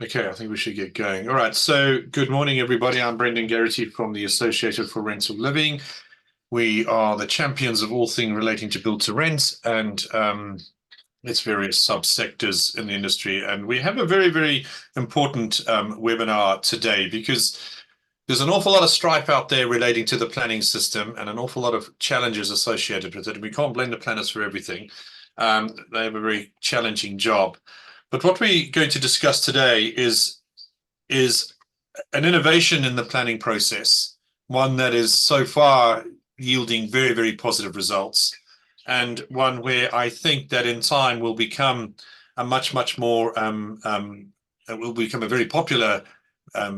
Okay, I think we should get going. All right, so good morning, everybody. I'm Brendan Garrity from the Associated for Rental Living. We are the champions of all things relating to build to rent and its various subsectors in the industry. And we have a very, very important webinar today because there's an awful lot of strife out there relating to the planning system and an awful lot of challenges associated with it. And we can't blame the planners for everything. They have a very challenging job. But what we're going to discuss today is an innovation in the planning process, one that is so far yielding very, very positive results, and one where I think that in time will become a much, much more will become a very popular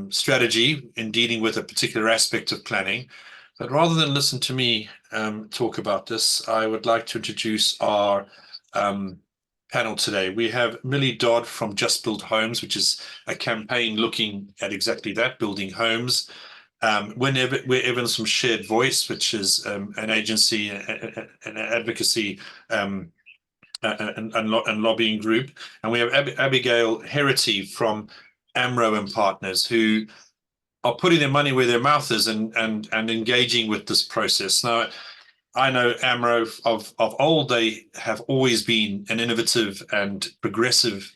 strategy in dealing with a particular aspect of planning. But rather than listen to me talk about this, I would like to introduce our panel today. We have Millie Dodd from Just Build Homes, which is a campaign looking at exactly that, building homes. We're Evans from Shared Voice, which is an agency, an advocacy and lobbying group. And we have Abigail Herity from AMRO and Partners, who are putting their money where their mouth is and engaging with this process. Now, I know AMRO of old. They have always been an innovative and progressive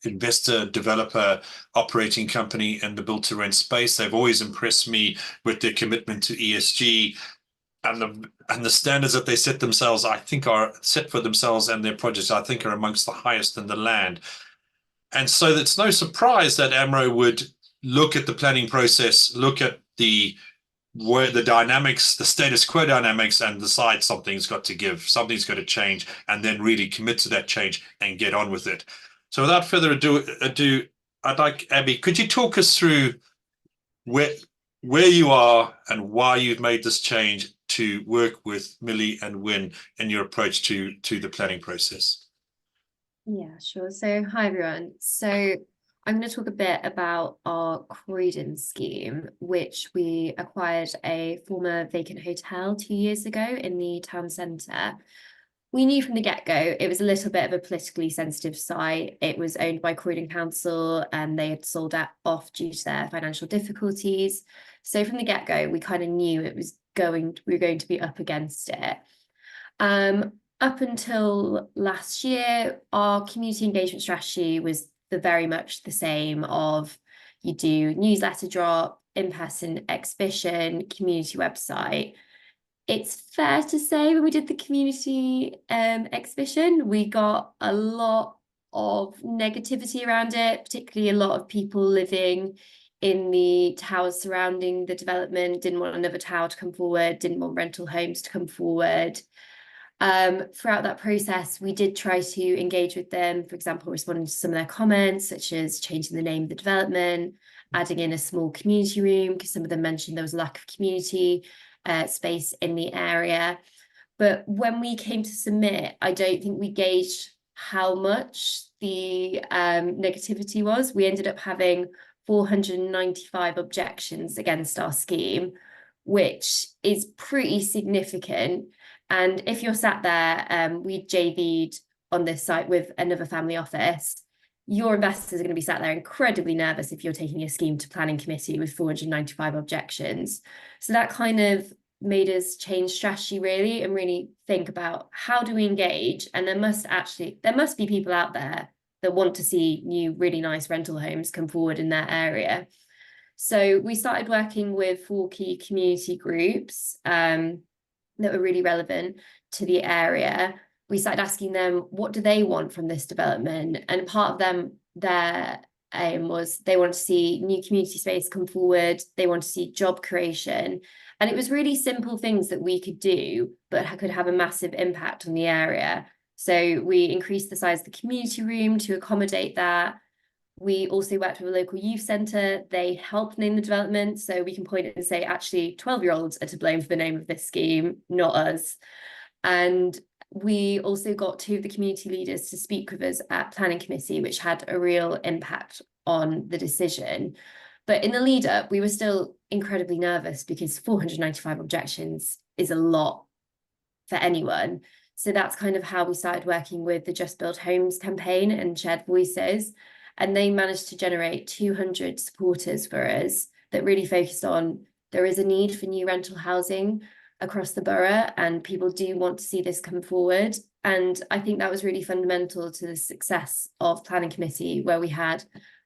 investor, developer, operating company in the build to rent space. They've always impressed me with their commitment to ESG and the standards that they set themselves, I think, are set for themselves and their projects, I think, are amongst the highest in the land. And so it's no surprise that AMRO would look at the planning process, look at the dynamics, the status quo dynamics, and decide something's got to give, something's got to change, and then really commit to that change and get on with it. So without further ado, I'd like, Abby, could you talk us through where you are and why you've made this change to work with Millie and Wynne in your approach to the planning process? Yeah, sure. So hi, everyone. So I'm going to talk a bit about our Croydon scheme, which we acquired a former vacant hotel 2 years ago in the town centre. We knew from the get-go it was a little bit of a politically sensitive site. It was owned by Croydon Council and they had sold that off due to their financial difficulties. So from the get-go, we kind of knew we were going to be up against it. Up until last year, our community engagement strategy was very much the same of you do newsletter drop, in-person exhibition, community website. It's fair to say when we did the community exhibition, we got a lot of negativity around it, particularly a lot of people living in the towers surrounding the development, didn't want another tower to come forward, didn't want rental homes to come forward. Throughout that process, we did try to engage with them, for example, responding to some of their comments, such as changing the name of the development, adding in a small community room, because some of them mentioned there was a lack of community space in the area. But when we came to submit, I don't think we gauged how much the negativity was. We ended up having 495 objections against our scheme, which is pretty significant. And if you're sat there, we JV'd on this site with another family office, your investors are going to be sat there incredibly nervous if you're taking a scheme to planning committee with 495 objections. So that kind of made us change strategy really and really think about how do we engage? And there must be people out there that want to see new, really nice rental homes come forward in their area. So we started working with 4 key community groups that were really relevant to the area. We started asking them, what do they want from this development? And part of them, their aim was they want to see new community space come forward. They want to see job creation. And it was really simple things that we could do, but could have a massive impact on the area. So we increased the size of the community room to accommodate that. We also worked with a local youth centre. They helped name the development. So we can point it and say, actually, 12-year-olds are to blame for the name of this scheme, not us. And we also got 2 of the community leaders to speak with us at planning committee, which had a real impact on the decision. But in the lead up, we were still incredibly nervous because 495 objections is a lot for anyone. So that's kind of how we started working with the Just Build Homes campaign and Shared Voices. and they managed to generate 200 supporters for us that really focused on there is a need for new rental housing across the borough, and people do want to see this come forward. And I think that was really fundamental to the success of planning committee, where we had,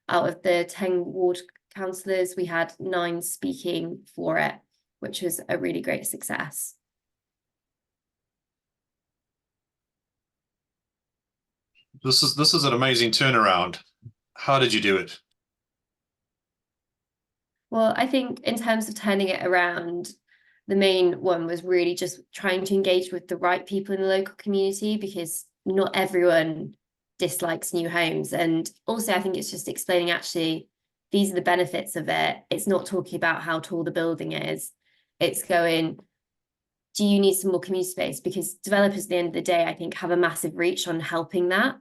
out of the 10 ward councillors, we had 9 speaking for it, which was a really great success. This is an amazing turnaround. How did you do it? Well, I think in terms of turning it around, the main one was really just trying to engage with the right people in the local community, because not everyone dislikes new homes. And also, I think it's just explaining, actually, these are the benefits of it. It's not talking about how tall the building is. It's going, do you need some more community space? Because developers at the end of the day, I think, have a massive reach on helping that.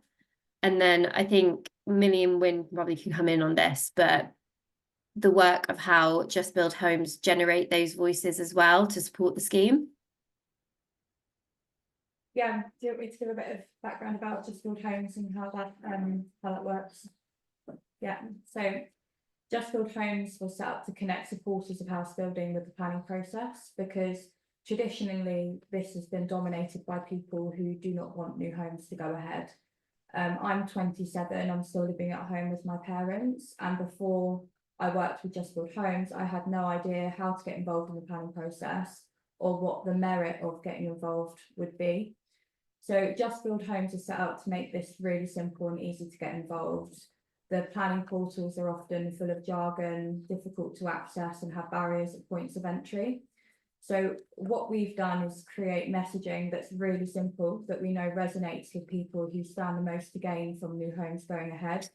And then I think Millie and Wynne probably can come in on this, but the work of how Just Build Homes generate those voices as well to support the scheme. Yeah, do you want me to give a bit of background about Just Build Homes and how that works? Yeah, so Just Build Homes was set up to connect supporters of house building with the planning process, because traditionally this has been dominated by people who do not want new homes to go ahead. I'm 27, I'm still living at home with my parents, and before I worked with Just Build Homes, I had no idea how to get involved in the planning process or what the merit of getting involved would be. So Just Build Homes is set up to make this really simple and easy to get involved. The planning portals are often full of jargon, difficult to access, and have barriers at points of entry. So what we've done is create messaging that's really simple, that we know resonates with people who stand the most to gain from new homes going ahead.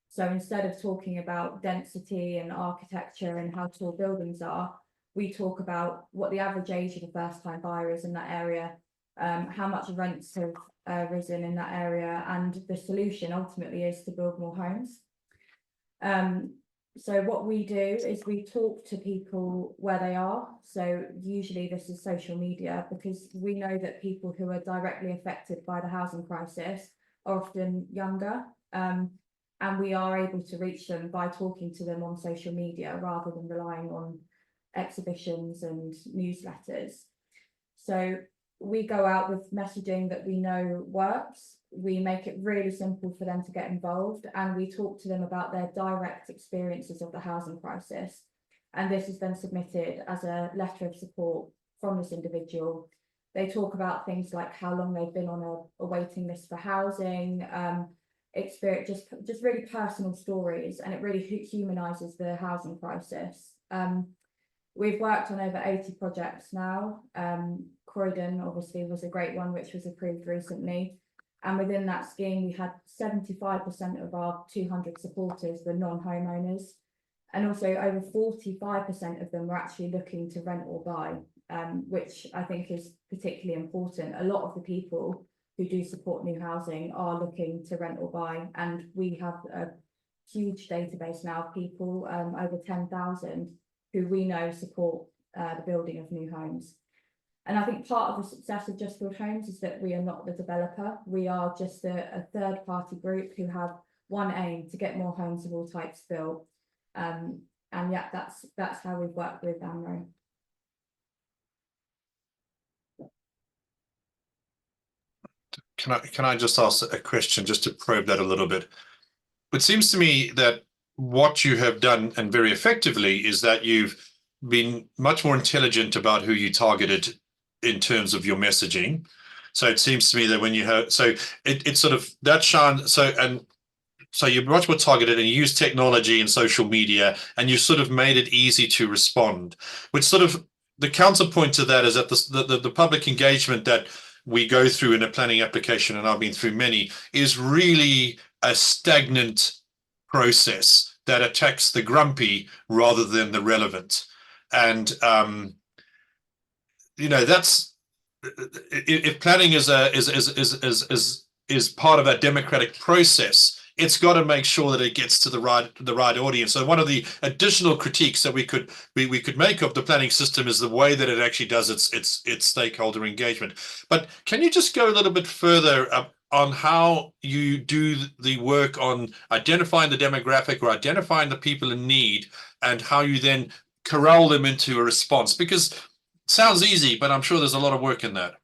So instead of talking about density and architecture and how tall buildings are, we talk about what the average age of a first-time buyer is in that area, how much rents have risen in that area, and the solution ultimately is to build more homes. So what we do is we talk to people where they are. So usually this is social media, because we know that people who are directly affected by the housing crisis are often younger. And we are able to reach them by talking to them on social media rather than relying on exhibitions and newsletters. So we go out with messaging that we know works. We make it really simple for them to get involved, and we talk to them about their direct experiences of the housing crisis. And this is then submitted as a letter of support from this individual. They talk about things like how long they've been on a waiting list for housing, experience, just really personal stories, and it really humanises the housing crisis. We've worked on over 80 projects now. Croydon obviously was a great one, which was approved recently. And within that scheme, we had 75% of our 200 supporters were non-homeowners. And also over 45% of them were actually looking to rent or buy, which I think is particularly important. A lot of the people who do support new housing are looking to rent or buy. And we have a huge database now of people, over 10,000, who we know support the building of new homes. And I think part of the success of Just Build Homes is that we are not the developer. We are just a third-party group who have one aim: to get more homes of all types built. And yeah, that's how we've worked with AMRO. Can I just ask a question just to probe that a little bit? It seems to me that what you have done, and very effectively, is that you've been much more intelligent about who you targeted in terms of your messaging. So it seems to me that when you have, so it's sort of that shine. So you're much more targeted, and you use technology and social media, and you sort of made it easy to respond, which sort of, the counterpoint to that is that the public engagement that we go through in a planning application, and I've been through many, is really a stagnant process that attacks the grumpy rather than the relevant. And that's, if planning is part of that democratic process, it's got to make sure that it gets to the right audience. So one of the additional critiques that we could make of the planning system is the way that it actually does its stakeholder engagement. But can you just go a little bit further on how you do the work on identifying the demographic or identifying the people in need, and how you then corral them into a response? Because it sounds easy, but I'm sure there's a lot of work in that.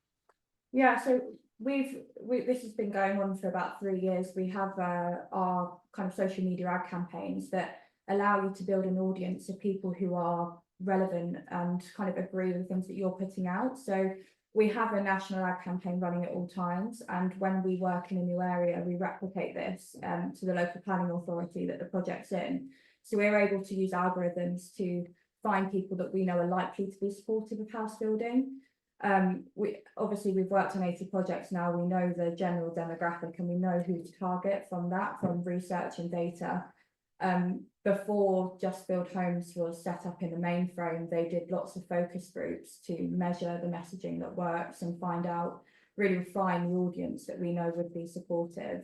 Yeah, so this has been going on for about 3 years. We have our kind of social media ad campaigns that allow you to build an audience of people who are relevant and kind of agree with the things that you're putting out. So we have a national ad campaign running at all times, and when we work in a new area, we replicate this to the local planning authority that the project's in. So we're able to use algorithms to find people that we know are likely to be supportive of house building. We've worked on 80 projects now. We know the general demographic and we know who to target from research and data. Before Just Build Homes was set up in the mainframe, they did lots of focus groups to measure the messaging that works and really refine the audience that we know would be supportive.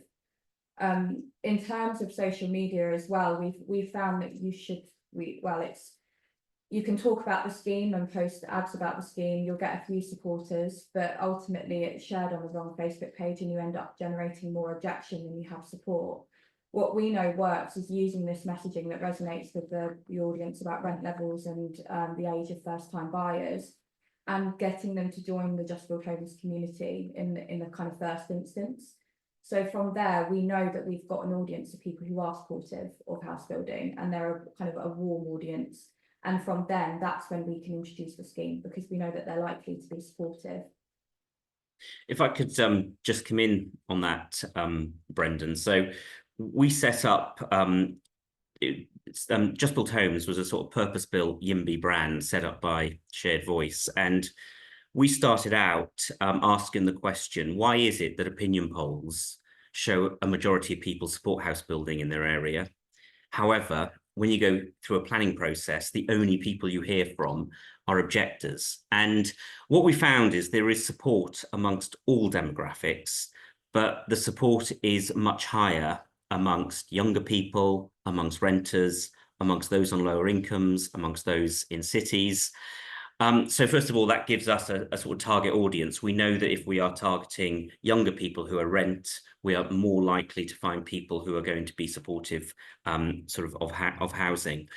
In terms of social media as well, we've found that you can talk about the scheme and post ads about the scheme, you'll get a few supporters, but ultimately it's shared on the wrong Facebook page and you end up generating more objection than you have support. What we know works is using this messaging that resonates with the audience about rent levels and the age of first-time buyers, and getting them to join the Just Build Homes community in the kind of first instance. So from there, we know that we've got an audience of people who are supportive of house building, and they're kind of a warm audience. And from then, that's when we can introduce the scheme, because we know that they're likely to be supportive. If I could just come in on that, Brendan. So we set up, Just Build Homes was a sort of purpose-built YIMBY brand set up by Shared Voice. And we started out asking the question, why is it that opinion polls show a majority of people support house building in their area? However, when you go through a planning process, the only people you hear from are objectors. And what we found is there is support amongst all demographics, but the support is much higher amongst younger people, amongst renters, amongst those on lower incomes, amongst those in cities. So first of all, that gives us a sort of target audience. We know that if we are targeting younger people who are rent, we are more likely to find people who are going to be supportive of housing.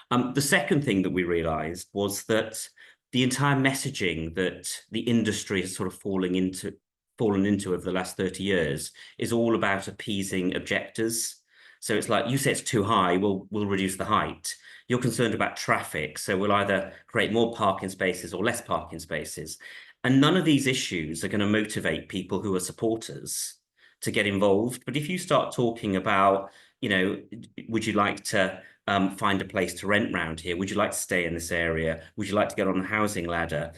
The second thing that we realized was that the entire messaging that the industry has sort of fallen into over the last 30 years is all about appeasing objectors. So it's like, you say it's too high, we'll reduce the height. You're concerned about traffic, so we'll either create more parking spaces or less parking spaces. And none of these issues are going to motivate people who are supporters to get involved. But if you start talking about, would you like to find a place to rent round here? Would you like to stay in this area? Would you like to get on the housing ladder?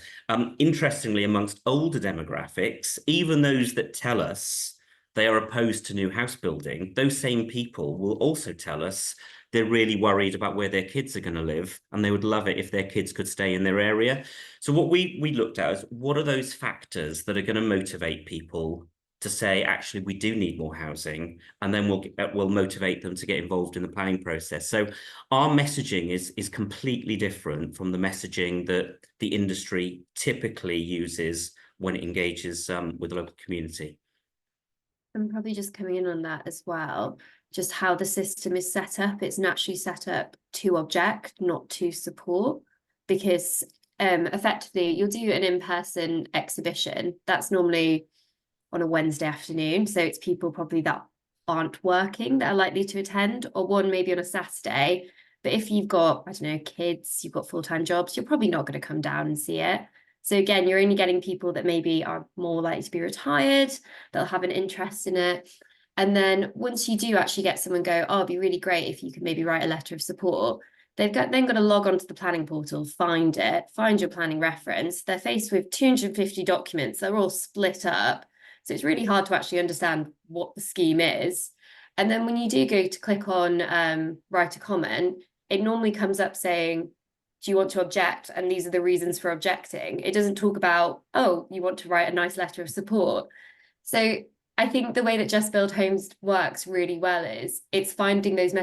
Interestingly, amongst older demographics, even those that tell us they are opposed to new house building, those same people will also tell us they're really worried about where their kids are going to live, and they would love it if their kids could stay in their area. So what we looked at is, what are those factors that are going to motivate people to say, actually, we do need more housing, and then we'll motivate them to get involved in the planning process. So our messaging is completely different from the messaging that the industry typically uses when it engages with the local community. I'm probably just coming in on that as well, just how the system is set up. It's naturally set up to object, not to support, because effectively you'll do an in-person exhibition. That's normally on a Wednesday afternoon. So it's people probably that aren't working that are likely to attend, or one maybe on a Saturday. But if you've got, I don't know, kids, you've got full-time jobs, you're probably not going to come down and see it. So again, you're only getting people that maybe are more likely to be retired, they'll have an interest in it. And then once you do actually get someone go, oh, it'd be really great if you could maybe write a letter of support, they've then got to log onto the planning portal, find your planning reference. They're faced with 250 documents, they're all split up. So it's really hard to actually understand what the scheme is. And then when you do go to click on write a comment, it normally comes up saying, do you want to object? And these are the reasons for objecting. It doesn't talk about, oh, you want to write a nice letter of support. So I think the way that Just Build Homes works really well is it's finding those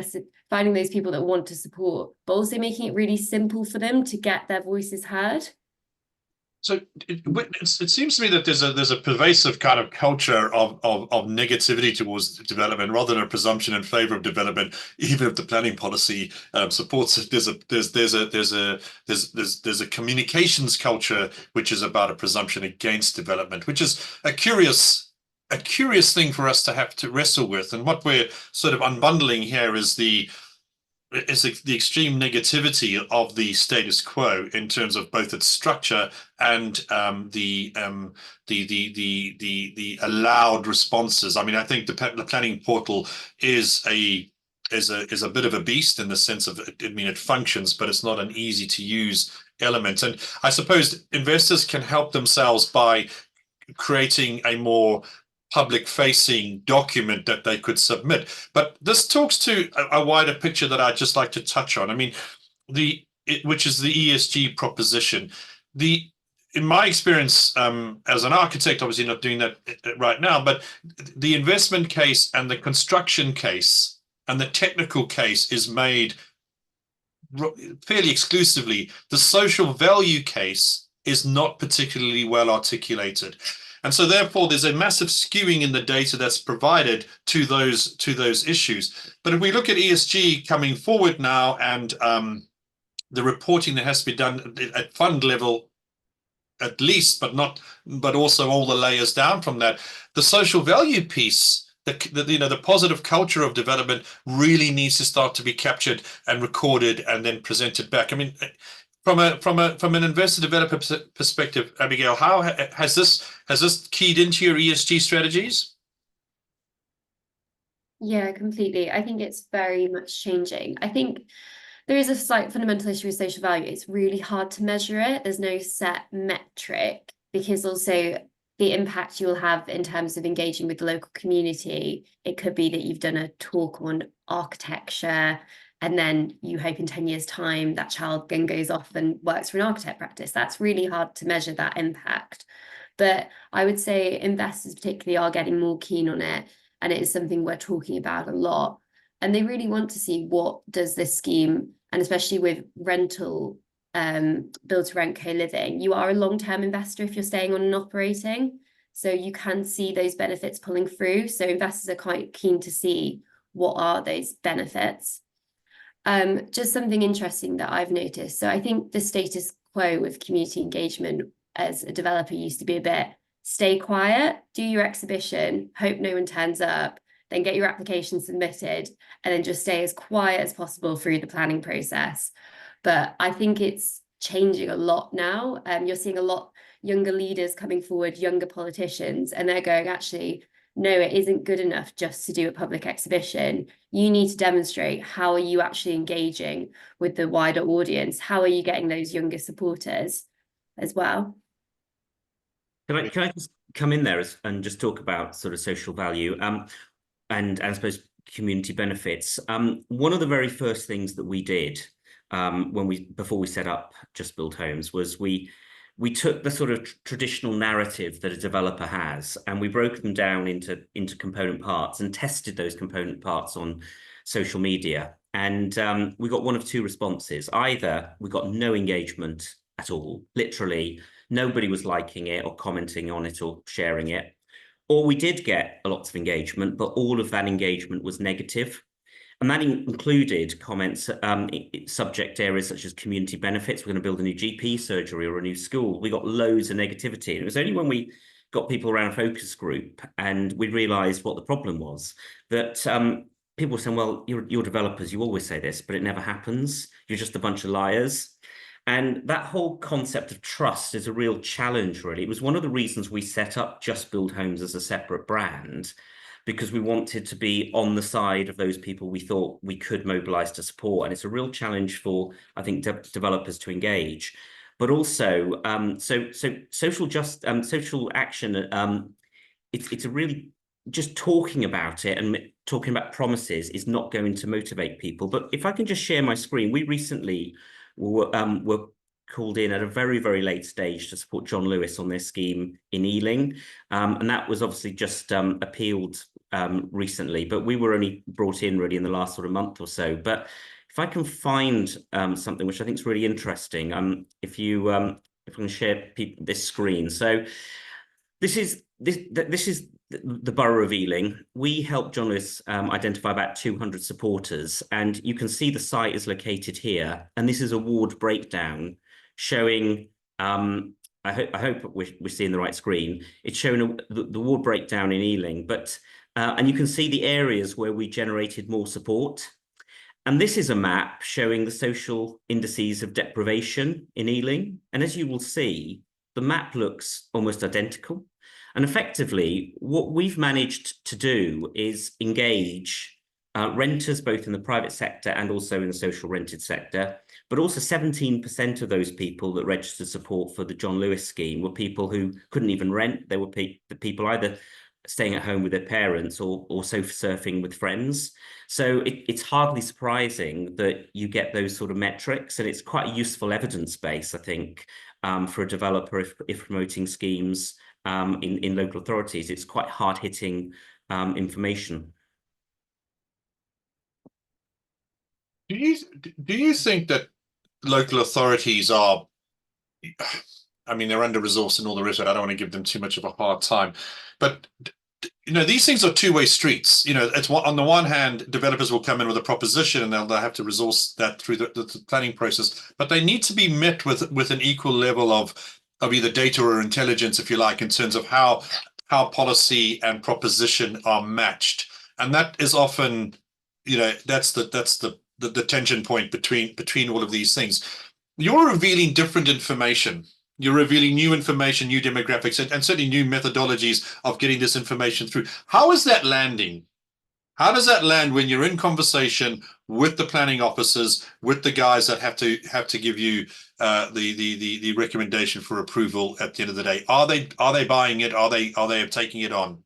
people that want to support, but also making it really simple for them to get their voices heard. So it seems to me that there's a pervasive kind of culture of negativity towards development, rather than a presumption in favor of development, even if the planning policy supports it. There's a communications culture which is about a presumption against development, which is a curious thing for us to have to wrestle with. And what we're sort of unbundling here is the extreme negativity of the status quo in terms of both its structure and the allowed responses. I mean, I think the planning portal is a bit of a beast in the sense of, I mean, it functions, but it's not an easy to use element. And I suppose investors can help themselves by creating a more public-facing document that they could submit. But this talks to a wider picture that I'd just like to touch on. I mean, which is the ESG proposition. In my experience as an architect, obviously not doing that right now, but the investment case and the construction case and the technical case is made fairly exclusively. The social value case is not particularly well articulated. And so therefore, there's a massive skewing in the data that's provided to those issues. But if we look at ESG coming forward now, and the reporting that has to be done at fund level, at least, but also all the layers down from that, the social value piece, the positive culture of development really needs to start to be captured and recorded and then presented back. I mean, from an investor developer perspective, Abigail, how has this keyed into your ESG strategies? Yeah, completely. I think it's very much changing. I think there is a slight fundamental issue with social value. It's really hard to measure it. There's no set metric, because also the impact you'll have in terms of engaging with the local community. It could be that you've done a talk on architecture, and then you hope in 10 years' time that child then goes off and works for an architect practice. That's really hard to measure that impact. But I would say investors particularly are getting more keen on it, and it is something we're talking about a lot. And they really want to see, what does this scheme, and especially with rental, build to rent co-living, you are a long-term investor if you're staying on and operating. So you can see those benefits pulling through. So investors are quite keen to see what are those benefits. Just something interesting that I've noticed. So I think the status quo with community engagement as a developer used to be a bit, stay quiet, do your exhibition, hope no one turns up, then get your application submitted, and then just stay as quiet as possible through the planning process. But I think it's changing a lot now. You're seeing a lot younger leaders coming forward, younger politicians, and they're going, actually, no, it isn't good enough just to do a public exhibition. You need to demonstrate, how are you actually engaging with the wider audience? How are you getting those younger supporters as well? Can I just come in there and just talk about sort of social value and I suppose community benefits? One of the very first things that we did before we set up Just Build Homes was we took the sort of traditional narrative that a developer has, and we broke them down into component parts and tested those component parts on social media. And we got one of two responses. Either we got no engagement at all, literally nobody was liking it or commenting on it or sharing it, or we did get lots of engagement, but all of that engagement was negative. And that included comments, subject areas such as community benefits. We're going to build a new GP surgery or a new school. We got loads of negativity. And it was only when we got people around a focus group and we realized what the problem was, that people were saying, well, you're developers, you always say this, but it never happens. You're just a bunch of liars. And that whole concept of trust is a real challenge, really. It was one of the reasons we set up Just Build Homes as a separate brand, because we wanted to be on the side of those people we thought we could mobilize to support. And it's a real challenge for, I think, developers to engage. But also, social action, it's a really, just talking about it and talking about promises is not going to motivate people. But if I can just share my screen, we recently were called in at a very, very late stage to support John Lewis on their scheme in Ealing. And that was obviously just appealed recently, but we were only brought in really in the last sort of month or so. But if I can find something which I think is really interesting, if you if I can share this screen. So this is the Borough of Ealing. We helped John Lewis identify about 200 supporters, and you can see the site is located here. And this is a ward breakdown showing. I hope we're seeing the right screen. It's showing the ward breakdown in Ealing, but and you can see the areas where we generated more support. And this is a map showing the social indices of deprivation in Ealing. And as you will see, the map looks almost identical. And effectively, what we've managed to do is engage renters both in the private sector and also in the social rented sector. But also 17% of those people that registered support for the John Lewis scheme were people who couldn't even rent. They were the people either staying at home with their parents or sofa surfing with friends. So it's hardly surprising that you get those sort of metrics, and it's quite a useful evidence base, I think, for a developer if promoting schemes in local authorities. It's quite hard-hitting information. Do you think that local authorities are, I mean, they're under-resourced and all the rest of it. I don't want to give them too much of a hard time, but these things are two-way streets. It's on the one hand, developers will come in with a proposition and they'll have to resource that through the planning process, but they need to be met with an equal level of either data or intelligence, if you like, in terms of how policy and proposition are matched. And that is often, that's the tension point between all of these things. You're revealing different information. You're revealing new information, new demographics, and certainly new methodologies of getting this information through. How is that landing? How does that land when you're in conversation with the planning officers, with the guys that have to give you the recommendation for approval at the end of the day? Are they buying it? Are they taking it on?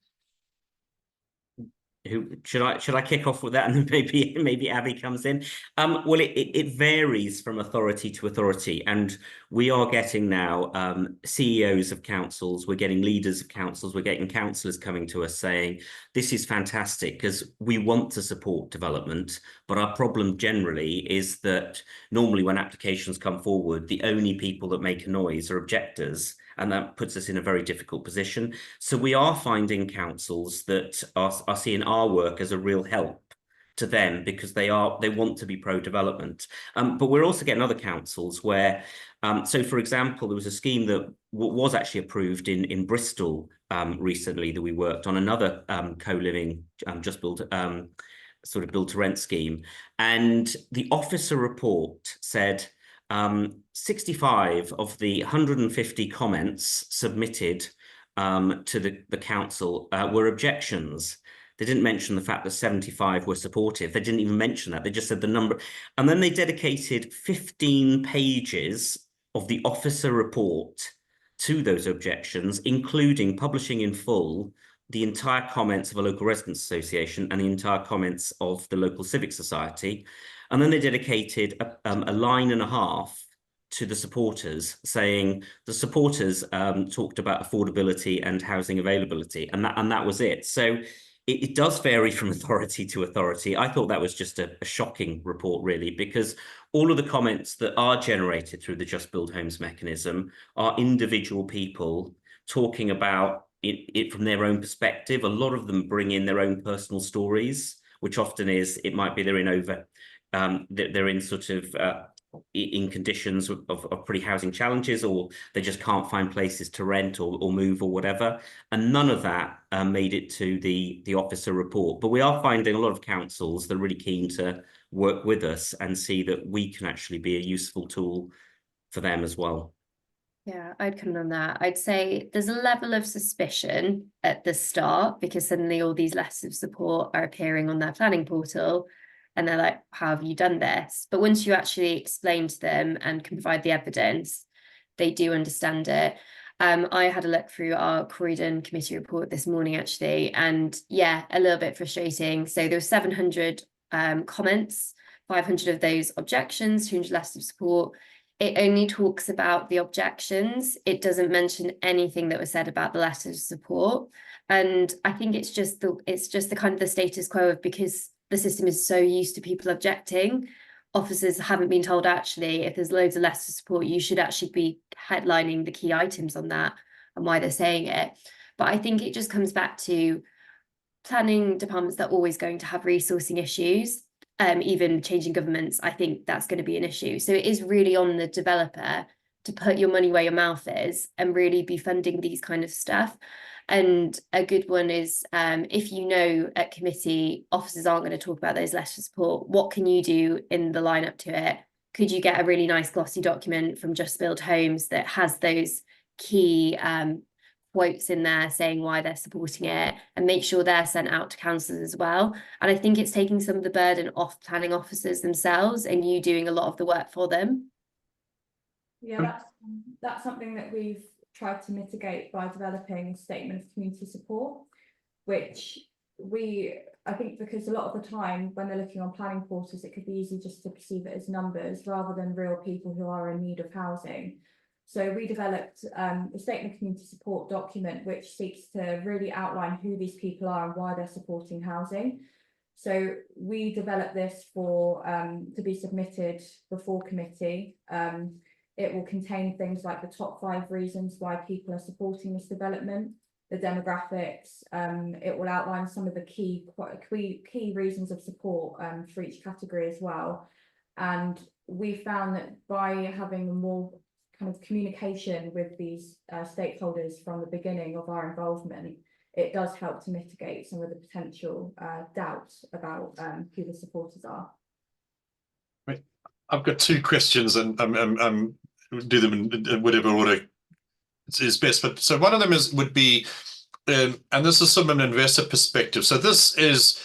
Should I kick off with that, and then maybe Abby comes in? Well, it varies from authority to authority, and we are getting now CEOs of councils, we're getting leaders of councils, we're getting councillors coming to us saying this is fantastic because we want to support development, but our problem generally is that normally when applications come forward, the only people that make a noise are objectors. And that puts us in a very difficult position. So we are finding councils that are seeing our work as a real help to them because they want to be pro-development. But we're also getting other councils where, so for example, there was a scheme that was actually approved in Bristol recently that we worked on, another co-living just built sort of build to rent scheme. And the officer report said 65 of the 150 comments submitted to the council were objections. They didn't mention the fact that 75 were supportive. They didn't even mention that. They just said the number. And then they dedicated 15 pages of the officer report to those objections, including publishing in full the entire comments of a local residents association and the entire comments of the local civic society. And then they dedicated a line and a half to the supporters, saying the supporters talked about affordability and housing availability, and that was it. So it does vary from authority to authority. I thought that was just a shocking report, really, because all of the comments that are generated through the Just Build Homes mechanism are individual people talking about it from their own perspective. A lot of them bring in their own personal stories, which often is, it might be they're in sort of in conditions of pretty housing challenges, or they just can't find places to rent or move or whatever. And none of that made it to the officer report. But we are finding a lot of councils that are really keen to work with us and see that we can actually be a useful tool for them as well. Yeah, I'd come on that. I'd say there's a level of suspicion at the start because suddenly all these letters of support are appearing on their planning portal. And they're like, how have you done this? But once you actually explain to them and can provide the evidence, they do understand it. I had a look through our Croydon committee report this morning, actually, and yeah, a little bit frustrating. So there were 700 comments, 500 of those objections, 200 letters of support. It only talks about the objections. It doesn't mention anything that was said about the letters of support. And I think it's just the kind of the status quo of, because the system is so used to people objecting, officers haven't been told, actually, if there's loads of letters of support, you should actually be headlining the key items on that and why they're saying it. But I think it just comes back to planning departments that are always going to have resourcing issues. Even changing governments, I think that's going to be an issue. So it is really on the developer to put your money where your mouth is and really be funding these kind of stuff. And a good one is, if you know at committee officers aren't going to talk about those letters of support, what can you do in the line up to it? Could you get a really nice glossy document from Just Build Homes that has those key quotes in there saying why they're supporting it, and make sure they're sent out to councillors as well? And I think it's taking some of the burden off planning officers themselves and you doing a lot of the work for them. Yeah, that's something that we've tried to mitigate by developing a statement of community support, which I think because a lot of the time when they're looking on planning portals, it could be easy just to perceive it as numbers rather than real people who are in need of housing. So we developed a statement of community support document which seeks to really outline who these people are and why they're supporting housing. So we developed this for to be submitted before committee. It will contain things like the top 5 reasons why people are supporting this development, the demographics. It will outline some of the key reasons of support for each category as well. And we found that by having more kind of communication with these stakeholders from the beginning of our involvement, it does help to mitigate some of the potential doubts about who the supporters are. I've got 2 questions, and do them in whatever order is best. But so one of them would be, and this is from an investor perspective. So this is,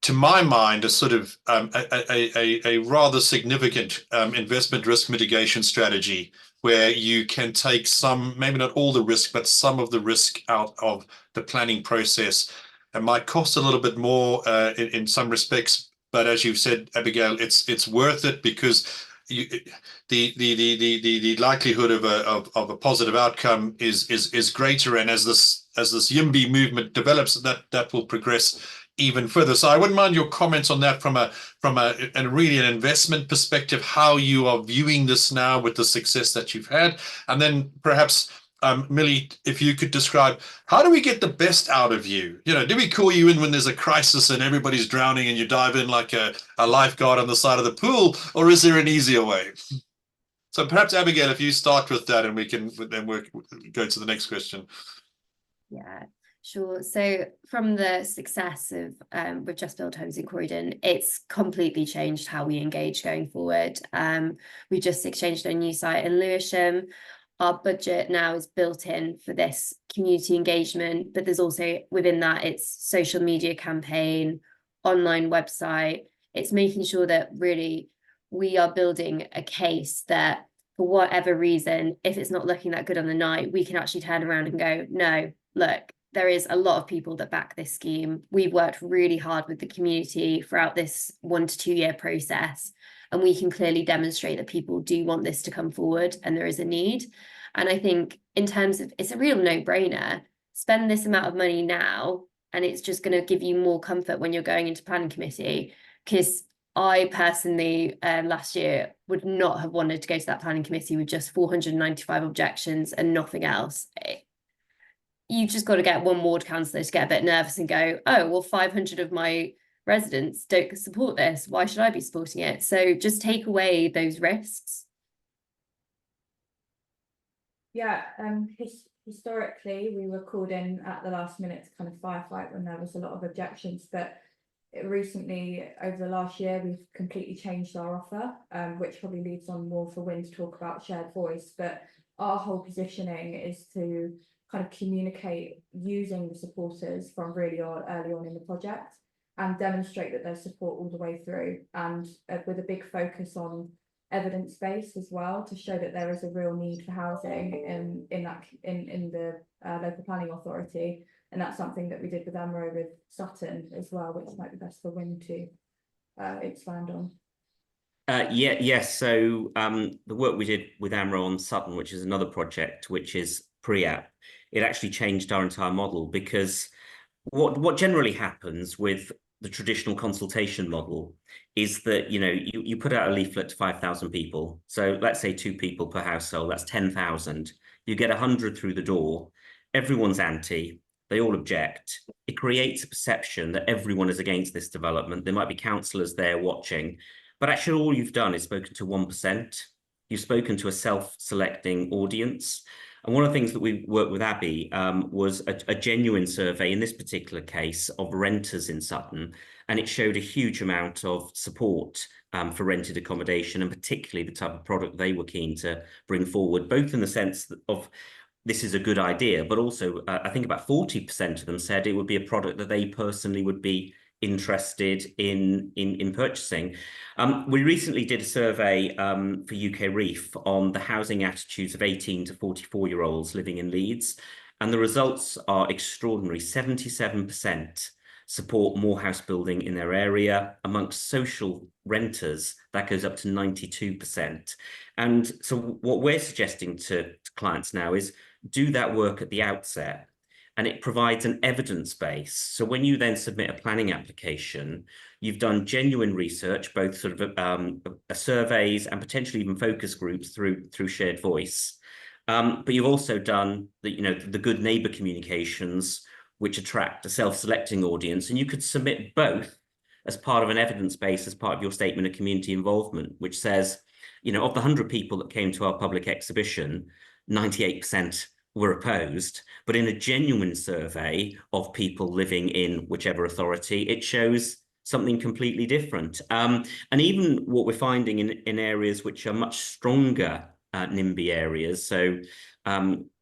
to my mind, a sort of a rather significant investment risk mitigation strategy, where you can take some, maybe not all the risk, but some of the risk out of the planning process. It might cost a little bit more in some respects, but as you've said, Abigail, it's worth it, because the likelihood of a positive outcome is greater, and as this YIMBY movement develops, that will progress even further. So I wouldn't mind your comments on that from a really an investment perspective, how you are viewing this now with the success that you've had, and then perhaps Millie, if you could describe, how do we get the best out of you? You know, do we call you in when there's a crisis and everybody's drowning and you dive in like a lifeguard on the side of the pool, or is there an easier way? So perhaps Abigail, if you start with that, and we can then go to the next question. Yeah, sure. So from the success of with Just Build Homes in Croydon, it's completely changed how we engage going forward. We just exchanged a new site in Lewisham. Our budget now is built in for this community engagement, but there's also within that, it's social media campaign, online website. It's making sure that really we are building a case that for whatever reason, if it's not looking that good on the night, we can actually turn around and go, no, look, there is a lot of people that back this scheme. We've worked really hard with the community throughout this 1 to 2 year process. And we can clearly demonstrate that people do want this to come forward and there is a need. And I think in terms of, it's a real no-brainer. Spend this amount of money now, and it's just going to give you more comfort when you're going into planning committee. Because I personally, last year, would not have wanted to go to that planning committee with just 495 objections and nothing else. You've just got to get one ward councillor to get a bit nervous and go, oh, well, 500 of my residents don't support this. Why should I be supporting it? So just take away those risks. Yeah, historically, we were called in at the last minute to kind of firefight when there was a lot of objections, but recently, over the last year, we've completely changed our offer, which probably leads on more for Wynne to talk about shared voice, but our whole positioning is to kind of communicate using the supporters from really early on in the project and demonstrate that there's support all the way through, and with a big focus on evidence base as well, to show that there is a real need for housing in the local planning authority. And that's something that we did with AMRO with Sutton as well, which might be best for Wynne to expand on. Yes. So the work we did with AMRO on Sutton, which is another project, which is pre-app, it actually changed our entire model, because what generally happens with the traditional consultation model is that, you know, you put out a leaflet to 5,000 people. So let's say 2 people per household, that's 10,000. You get 100 through the door. Everyone's anti. They all object. It creates a perception that everyone is against this development. There might be councillors there watching, but actually all you've done is spoken to 1%. You've spoken to a self-selecting audience. And one of the things that we worked with Abby was a genuine survey, in this particular case, of renters in Sutton. And it showed a huge amount of support for rented accommodation, and particularly the type of product they were keen to bring forward, both in the sense of this is a good idea, but also I think about 40% of them said it would be a product that they personally would be interested in purchasing. We recently did a survey for UK Reef on the housing attitudes of 18 to 44-year-olds living in Leeds, and the results are extraordinary. 77% support more house building in their area. Amongst social renters, that goes up to 92%. And so what we're suggesting to clients now is do that work at the outset, and it provides an evidence base. So when you then submit a planning application, you've done genuine research, both sort of surveys and potentially even focus groups through shared voice. But you've also done the good neighbour communications, which attract a self-selecting audience, and you could submit both as part of an evidence base, as part of your statement of community involvement, which says, you know, of the 100 people that came to our public exhibition, 98% were opposed, but in a genuine survey of people living in whichever authority, it shows something completely different. And even what we're finding in areas which are much stronger NIMBY areas, so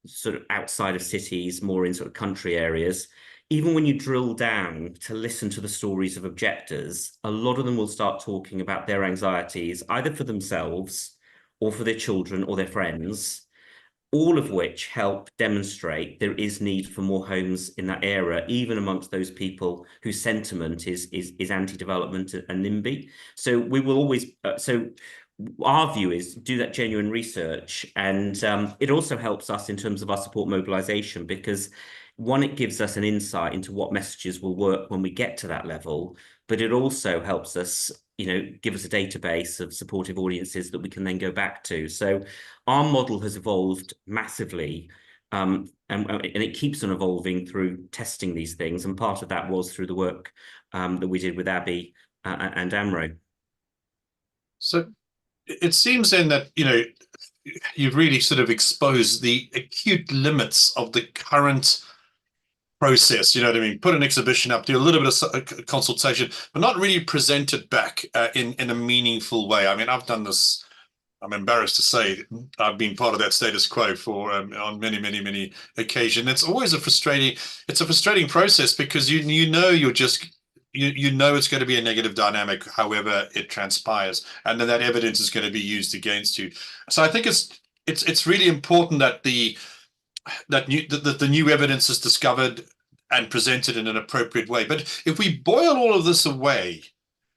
sort of outside of cities, more in sort of country areas, even when you drill down to listen to the stories of objectors, a lot of them will start talking about their anxieties, either for themselves or for their children or their friends, all of which help demonstrate there is need for more homes in that area, even amongst those people whose sentiment is anti-development and NIMBY. So we will always, so our view is do that genuine research, and it also helps us in terms of our support mobilisation, because one, it gives us an insight into what messages will work when we get to that level, but it also helps us, you know, give us a database of supportive audiences that we can then go back to. So our model has evolved massively, and it keeps on evolving through testing these things. And part of that was through the work that we did with Abby and Amro. So it seems then that, you know, you've really sort of exposed the acute limits of the current process, you know what I mean? Put an exhibition up, do a little bit of consultation, but not really present it back in a meaningful way. I mean, I've done this, I'm embarrassed to say, I've been part of that status quo for on many occasions. It's always a frustrating process, because you know you're just, you know it's going to be a negative dynamic however it transpires, and then that evidence is going to be used against you. So I think it's really important that the new evidence is discovered and presented in an appropriate way. But if we boil all of this away,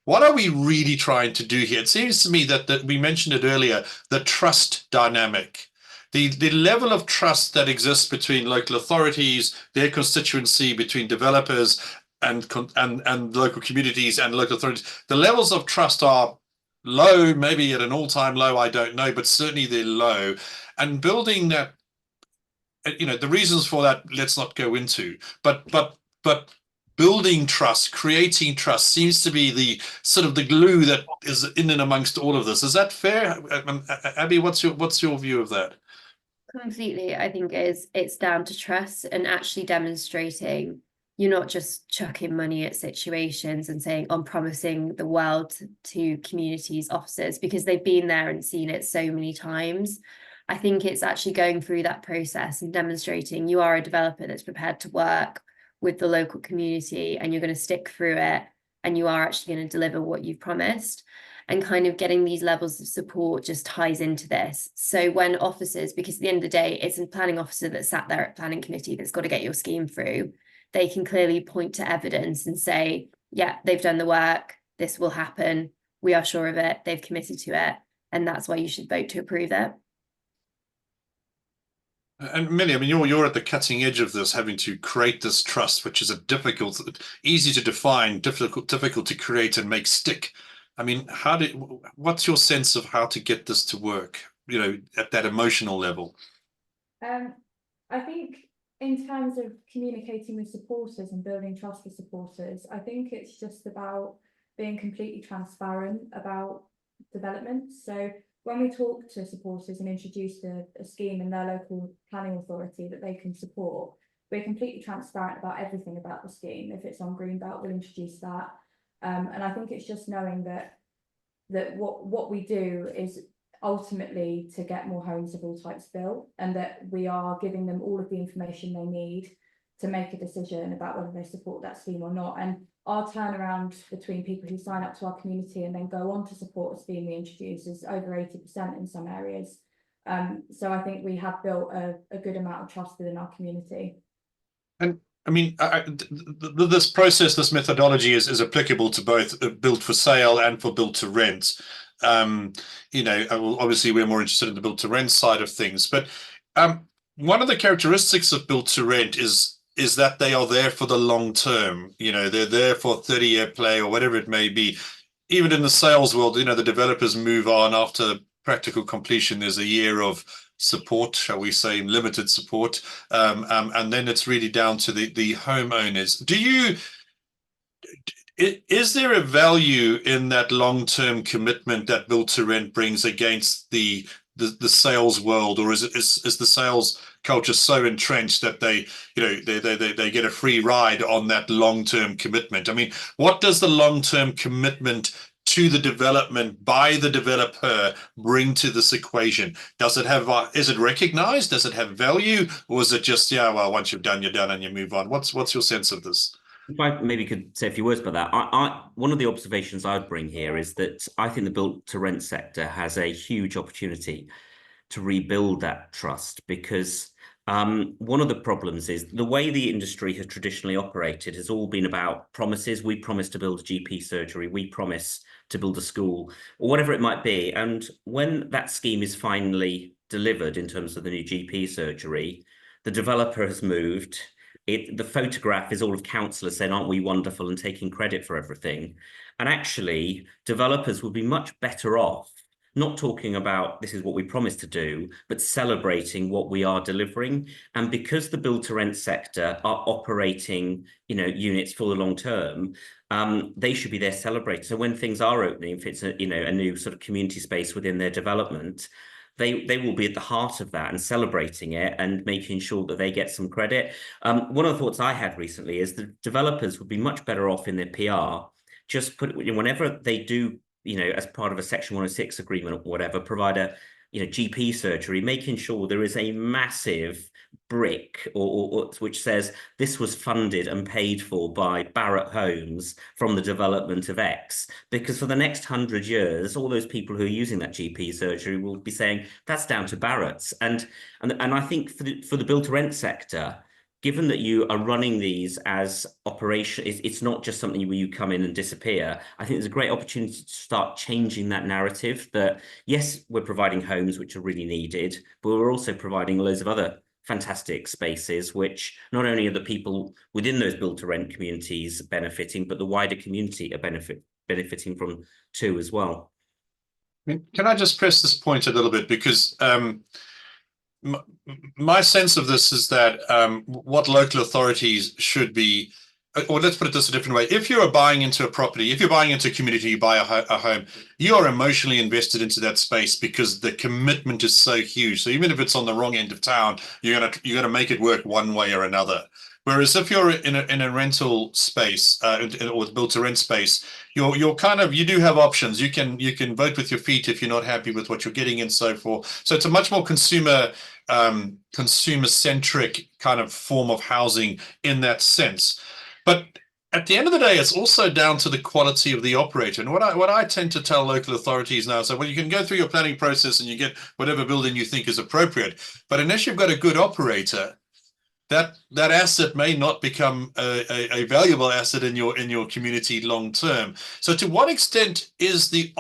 what are we really trying to do here? It seems to me that we mentioned it earlier, the trust dynamic, the level of trust that exists between local authorities, their constituency, between developers and local communities and local authorities. The levels of trust are low, maybe at an all-time low, I don't know, but certainly they're low. And building that, you know, the reasons for that, let's not go into, but building trust, creating trust seems to be the sort of the glue that is in and amongst all of this. Is that fair? Abby, what's your view of that? Completely. I think it's down to trust and actually demonstrating you're not just chucking money at situations and saying, I'm promising the world to communities, officers, because they've been there and seen it so many times. I think it's actually going through that process and demonstrating you are a developer that's prepared to work with the local community, and you're going to stick through it, and you are actually going to deliver what you've promised. And kind of getting these levels of support just ties into this. So when officers, because at the end of the day, it's a planning officer that sat there at planning committee that's got to get your scheme through, they can clearly point to evidence and say, yeah, they've done the work, this will happen, we are sure of it, they've committed to it, and that's why you should vote to approve it. And Millie, I mean, you're at the cutting edge of this, having to create this trust, which is a difficult, easy to define, difficult to create and make stick. I mean, what's your sense of how to get this to work, you know, at that emotional level? I think in terms of communicating with supporters and building trust with supporters, I think it's just about being completely transparent about development. So when we talk to supporters and introduce a scheme in their local planning authority that they can support, we're completely transparent about everything about the scheme. If it's on Greenbelt, we'll introduce that. And I think it's just knowing that what we do is ultimately to get more homes of all types built, and that we are giving them all of the information they need to make a decision about whether they support that scheme or not. And our turnaround between people who sign up to our community and then go on to support a scheme we introduce is over 80% in some areas. So I think we have built a good amount of trust within our community. And I mean, this process, this methodology is applicable to both built for sale and for built to rent. You know, obviously we're more interested in the built to rent side of things, but one of the characteristics of built to rent is that they are there for the long term. You know, they're there for 30-year play or whatever it may be. Even in the sales world, you know, the developers move on after practical completion. There's a year of support, shall we say, limited support, and then it's really down to the homeowners. Is there a value in that long-term commitment that build to rent brings against the sales world, or is the sales culture so entrenched that they get a free ride on that long-term commitment? I mean, what does the long-term commitment to the development by the developer bring to this equation? Does it have, is it recognized? Does it have value? Or is it just, yeah, well, once you're done and you move on? What's your sense of this? If I maybe could say a few words about that, one of the observations I'd bring here is that I think the built to rent sector has a huge opportunity to rebuild that trust, because one of the problems is the way the industry has traditionally operated has all been about promises. We promise to build a GP surgery, we promise to build a school, or whatever it might be. And when that scheme is finally delivered in terms of the new GP surgery, the developer has moved. The photograph is all of councillors saying, aren't we wonderful, and taking credit for everything. And actually, developers would be much better off not talking about this is what we promised to do, but celebrating what we are delivering. And because the build to rent sector are operating, you know, units for the long term, they should be there celebrating. So when things are opening, if it's a new sort of community space within their development, they will be at the heart of that and celebrating it and making sure that they get some credit. One of the thoughts I had recently is the developers would be much better off in their PR, just whenever they do, as part of a Section 106 agreement or whatever, provide a GP surgery, making sure there is a massive brick or which says this was funded and paid for by Barratt Homes from the development of X, because for the next 100 years all those people who are using that GP surgery will be saying that's down to Barratt's. And I think for the build to rent sector, given that you are running these as operation, it's not just something where you come in and disappear. I think there's a great opportunity to start changing that narrative that, yes, we're providing homes which are really needed, but we're also providing loads of other fantastic spaces, which not only are the people within those build to rent communities benefiting, but the wider community are benefiting from too as well. Can I just press this point a little bit? Because my sense of this is that what local authorities should be, or let's put it this a different way. If you are buying into a property, if you're buying into a community, you buy a home, you are emotionally invested into that space because the commitment is so huge. So even if it's on the wrong end of town, you're gonna make it work one way or another. Whereas if you're in a rental space or built to rent space, you do have options. You can vote with your feet if you're not happy with what you're getting and so forth. So it's a much more consumer centric kind of form of housing in that sense. But at the end of the day, it's also down to the quality of the operator. And what I tend to tell local authorities now is that, well, you can go through your planning process and you get whatever building you think is appropriate, but unless you've got a good operator, that asset may not become a valuable asset in your community long term. So to what extent is the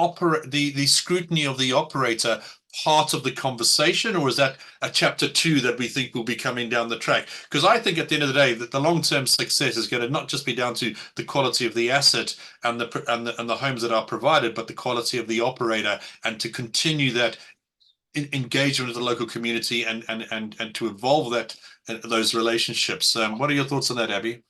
scrutiny of the operator part of the conversation, or is that a chapter 2 that we think will be coming down the track? Because I think at the end of the day that the long-term success is going to not just be down to the quality of the asset and the homes that are provided, but the quality of the operator, and to continue that engagement with the local community and to evolve those relationships. What are your thoughts on that, Abby?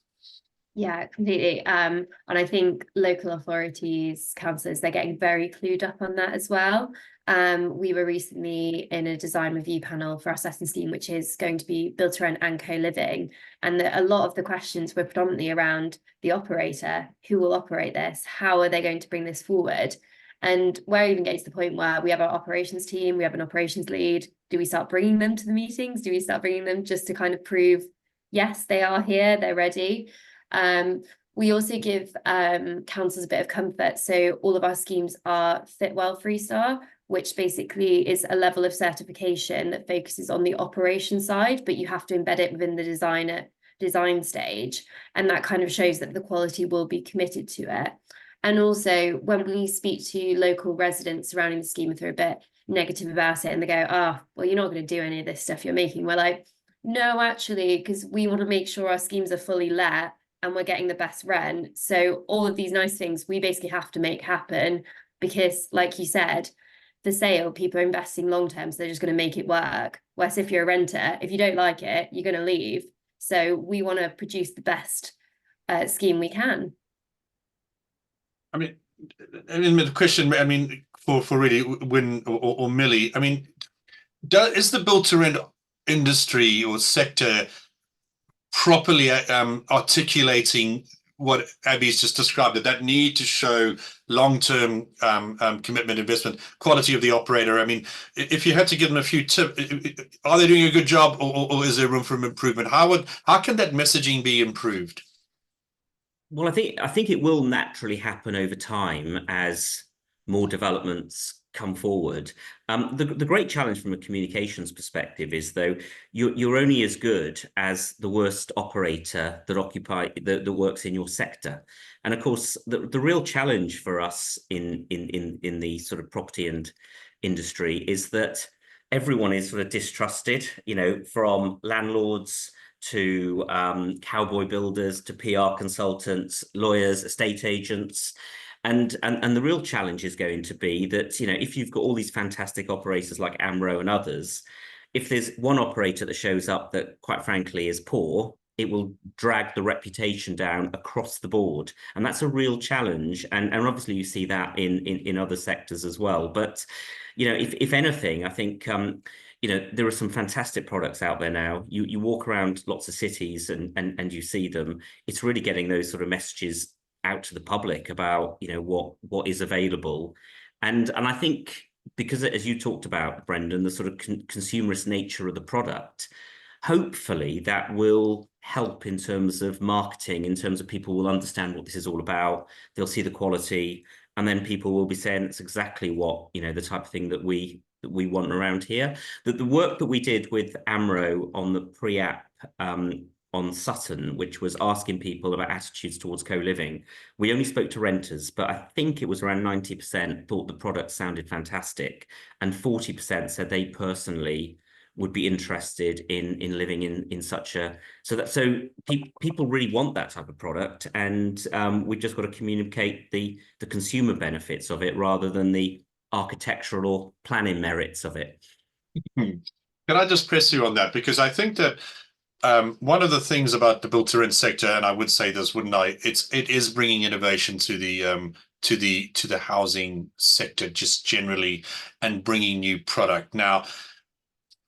Yeah, completely. And I think local authorities, councillors, they're getting very clued up on that as well. We were recently in a design review panel for our second scheme, which is going to be built to rent and co-living. And a lot of the questions were predominantly around the operator. Who will operate this? How are they going to bring this forward? And we're even getting to the point where we have our operations team, we have an operations lead. Do we start bringing them to the meetings? Do we start bringing them just to kind of prove, yes, they are here, they're ready? We also give councils a bit of comfort. So all of our schemes are Fitwell 3-star, which basically is a level of certification that focuses on the operation side, but you have to embed it within the design stage. And that kind of shows that the quality will be committed to it. And also when we speak to local residents surrounding the scheme, if they're a bit negative about it and they go, oh, well, you're not going to do any of this stuff you're making. We're like, no, actually, because we want to make sure our schemes are fully let and we're getting the best rent. So all of these nice things we basically have to make happen, because like you said, the sale, people are investing long term, so they're just going to make it work. Whereas if you're a renter, if you don't like it, you're going to leave. So we want to produce the best scheme we can. I mean, the question, I mean, for really Wynne or Millie, I mean, is the build to rent industry or sector properly articulating what Abby's just described, that need to show long-term commitment, investment, quality of the operator? I mean, if you had to give them a few tips, are they doing a good job, or is there room for improvement? How can that messaging be improved? Well, I think it will naturally happen over time as more developments come forward. The great challenge from a communications perspective is, though, you're only as good as the worst operator that works in your sector. And of course, the real challenge for us in the sort of property and industry is that everyone is sort of distrusted, you know, from landlords to cowboy builders, to PR consultants, lawyers, estate agents. And the real challenge is going to be that, you know, if you've got all these fantastic operators like AMRO and others, if there's one operator that shows up that, quite frankly, is poor, it will drag the reputation down across the board. And that's a real challenge. And obviously you see that in other sectors as well. But, you know, if anything, I think, you know, there are some fantastic products out there now. You walk around lots of cities and you see them. It's really getting those sort of messages out to the public about, you know, what is available. And I think, because as you talked about, Brendan, the sort of consumerist nature of the product, hopefully that will help in terms of marketing, in terms of people will understand what this is all about. They'll see the quality, and then people will be saying it's exactly what, you know, the type of thing that we want around here. The work that we did with AMRO on the pre-app on Sutton, which was asking people about attitudes towards co-living, we only spoke to renters, but I think it was around 90% thought the product sounded fantastic, and 40% said they personally would be interested in living in such a, so people really want that type of product, and we've just got to communicate the consumer benefits of it rather than the architectural or planning merits of it. Can I just press you on that? Because I think that one of the things about the build to rent sector, and I would say this, wouldn't I? It is bringing innovation to the housing sector just generally, and bringing new product. Now,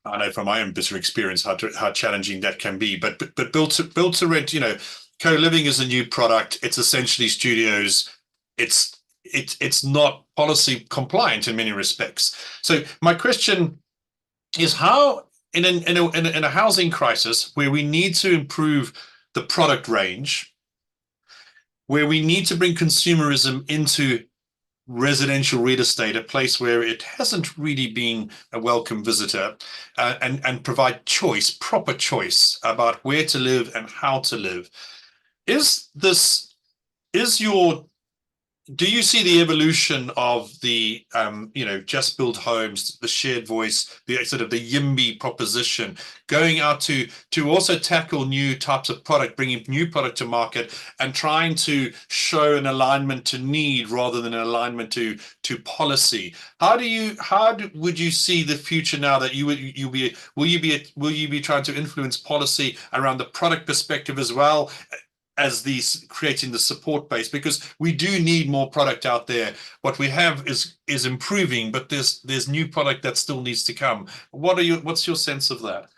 I know from my own bitter experience how challenging that can be. But build to rent, you know, co-living is a new product. It's essentially studios. It's not policy compliant in many respects. So my question is, how in a housing crisis where we need to improve the product range, where we need to bring consumerism into residential real estate, a place where it hasn't really been a welcome visitor, and provide choice, proper choice about where to live and how to live, is your do you see the evolution of the just build homes, the shared voice, the sort of the YIMBY proposition, going out to also tackle new types of product, bringing new product to market, and trying to show an alignment to need rather than an alignment to policy? Would you see the future now that will you be trying to influence policy around the product perspective as well as these creating the support base? Because we do need more product out there. What we have is improving, but there's new product that still needs to come. What's your sense of that?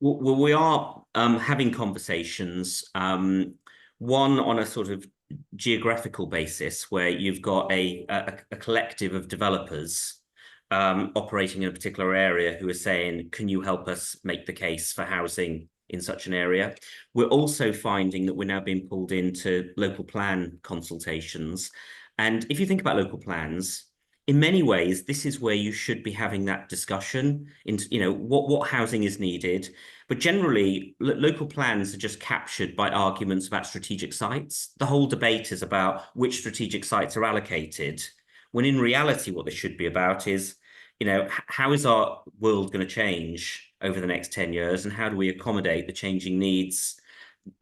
Well, we are having conversations, one on a sort of geographical basis where you've got a collective of developers operating in a particular area who are saying, can you help us make the case for housing in such an area? We're also finding that we're now being pulled into local plan consultations. And if you think about local plans, in many ways, this is where you should be having that discussion into, what housing is needed. But generally, local plans are just captured by arguments about strategic sites. The whole debate is about which strategic sites are allocated, when in reality, what they should be about is, how is our world going to change over the next 10 years, and how do we accommodate the changing needs,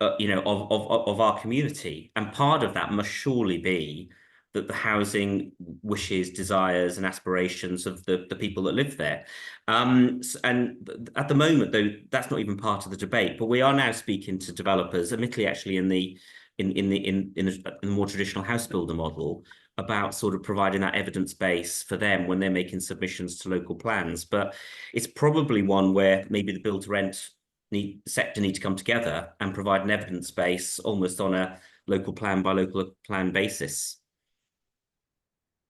of our community? And part of that must surely be that the housing wishes, desires, and aspirations of the people that live there. And at the moment, though, that's not even part of the debate. But we are now speaking to developers, admittedly, actually in the more traditional house builder model, about sort of providing that evidence base for them when they're making submissions to local plans. But it's probably one where maybe the build to rent sector need to come together and provide an evidence base almost on a local plan by local plan basis.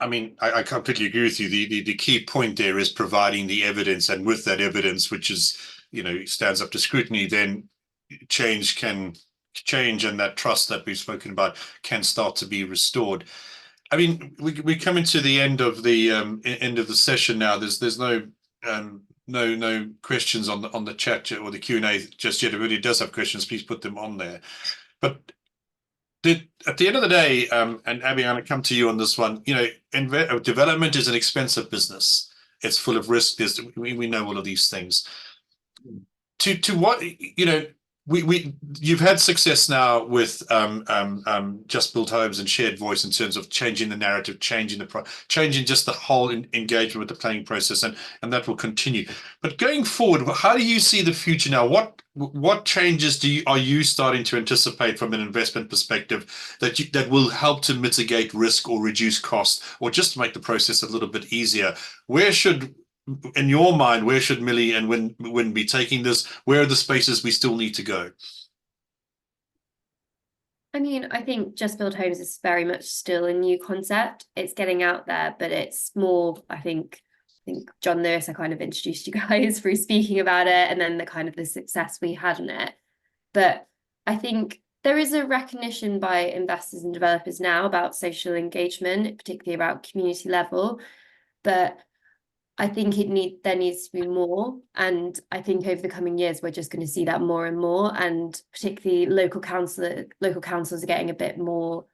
I mean, I completely agree with you. The key point there is providing the evidence, and with that evidence, which is, stands up to scrutiny, then change, and that trust that we've spoken about can start to be restored. I mean, we come into the end of the session now. There's no questions on the chat or the Q&A just yet. If anybody does have questions, please put them on there. But at the end of the day, and Abby, I'm going to come to you on this one. Development is an expensive business. It's full of risk. We know all of these things. To what you've had success now with just built homes and shared voice in terms of changing the narrative, changing just the whole engagement with the planning process, and that will continue. But going forward, how do you see the future now? What changes are you starting to anticipate from an investment perspective that will help to mitigate risk or reduce costs, or just to make the process a little bit easier? In your mind, where should Millie and Win be taking this? Where are the spaces we still need to go? I mean, I think Just Build Homes is very much still a new concept. It's getting out there, but it's more, I think John Lewis, I kind of introduced you guys through speaking about it, and then the success we had in it. But I think there is a recognition by investors and developers now about social engagement, particularly about community level. But I think there needs to be more, and I think over the coming years we're just going to see that more and more, and particularly local councils are getting a bit more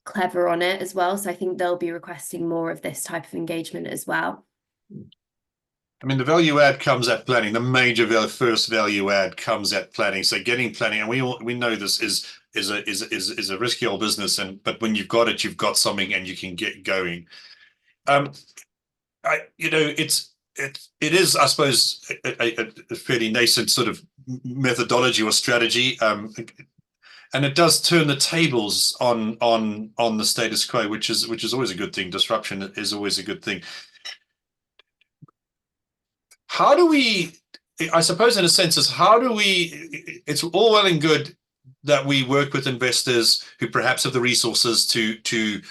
clever on it as well. So I think they'll be requesting more of this type of engagement as well. I mean, the value add comes at planning. The major first value add comes at planning. So getting planning, and we know this is a risky old business, but when you've got it, you've got something, and you can get going. It is, I suppose, a fairly nascent sort of methodology or strategy, and it does turn the tables on the status quo, which is always a good thing. Disruption is always a good thing. How do we? I suppose, in a sense, it's all well and good that we work with investors who perhaps have the resources to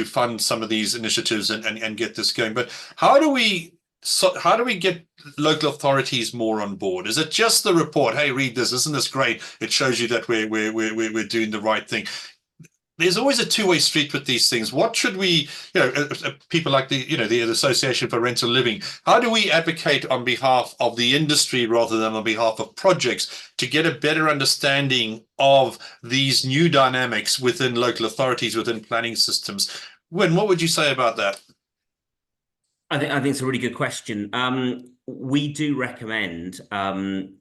fund some of these initiatives and get this going. But how do we get local authorities more on board? Is it just the report? Hey, read this. Isn't this great? It shows you that we're doing the right thing. there's always a two-way street with these things. What should we, people like the Association for Rental Living, how do we advocate on behalf of the industry rather than on behalf of projects to get a better understanding of these new dynamics within local authorities, within planning systems? Wyn, what would you say about that? I think it's a really good question. We do recommend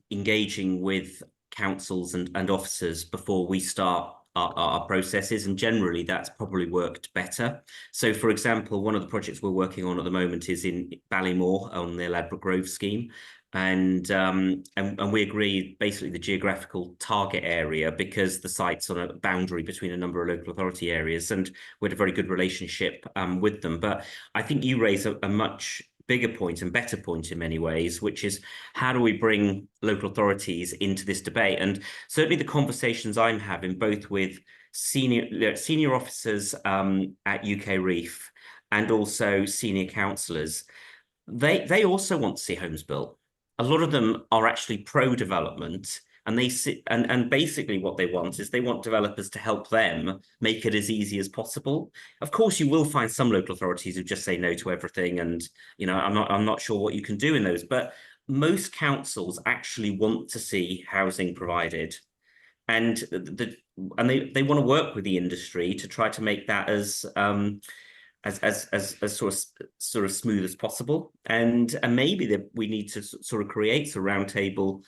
engaging with councils and officers before we start our processes, and generally that's probably worked better. So, for example, one of the projects we're working on at the moment is in Ballymore on the Ladbroke Grove scheme, and we agreed basically the geographical target area because the site's on a boundary between a number of local authority areas, and we had a very good relationship with them. But I think you raise a much bigger point and better point in many ways, which is how do we bring local authorities into this debate? And certainly the conversations I'm having both with senior officers at UK Reef and also senior councillors, they also want to see homes built. A lot of them are actually pro-development, and they sit and basically what they want is they want developers to help them make it as easy as possible. Of course, you will find some local authorities who just say no to everything, and I'm not sure what you can do in those, but most councils actually want to see housing provided, and they want to work with the industry to try to make that as sort of smooth as possible, and maybe that we need to sort of create a roundtable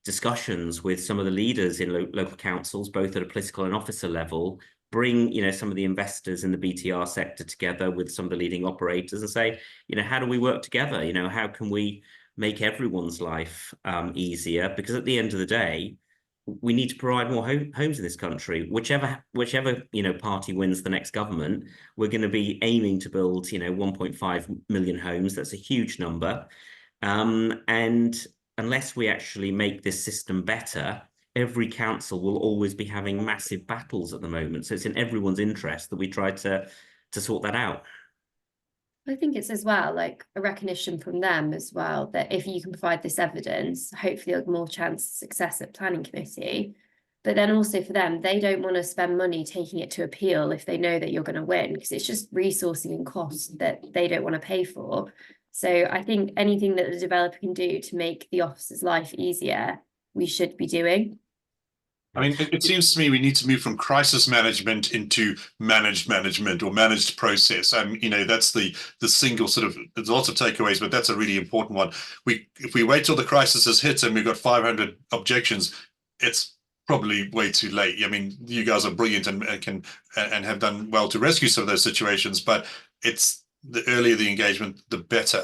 discussions with some of the leaders in local councils, both at a political and officer level, bring some of the investors in the BTR sector together with some of the leading operators and say, how do we work together? How can we make everyone's life easier? Because at the end of the day, we need to provide more homes in this country. Whichever party wins the next government, we're going to be aiming to build 1.5 million homes. That's a huge number, and unless we actually make this system better, every council will always be having massive battles at the moment. So it's in everyone's interest that we try to sort that out. I think it's as well like a recognition from them as well that if you can provide this evidence, hopefully you'll have more chance of success at planning committee. But then also for them, they don't want to spend money taking it to appeal if they know that you're going to win, because it's just resourcing and costs that they don't want to pay for. So I think anything that the developer can do to make the officer's life easier, we should be doing. I mean, it seems to me we need to move from crisis management into managed management or managed process. And, that's the single sort of, there's lots of takeaways, but that's a really important one. If we wait till the crisis has hit and we've got 500 objections, it's probably way too late. I mean, you guys are brilliant and have done well to rescue some of those situations, but it's the earlier the engagement, the better.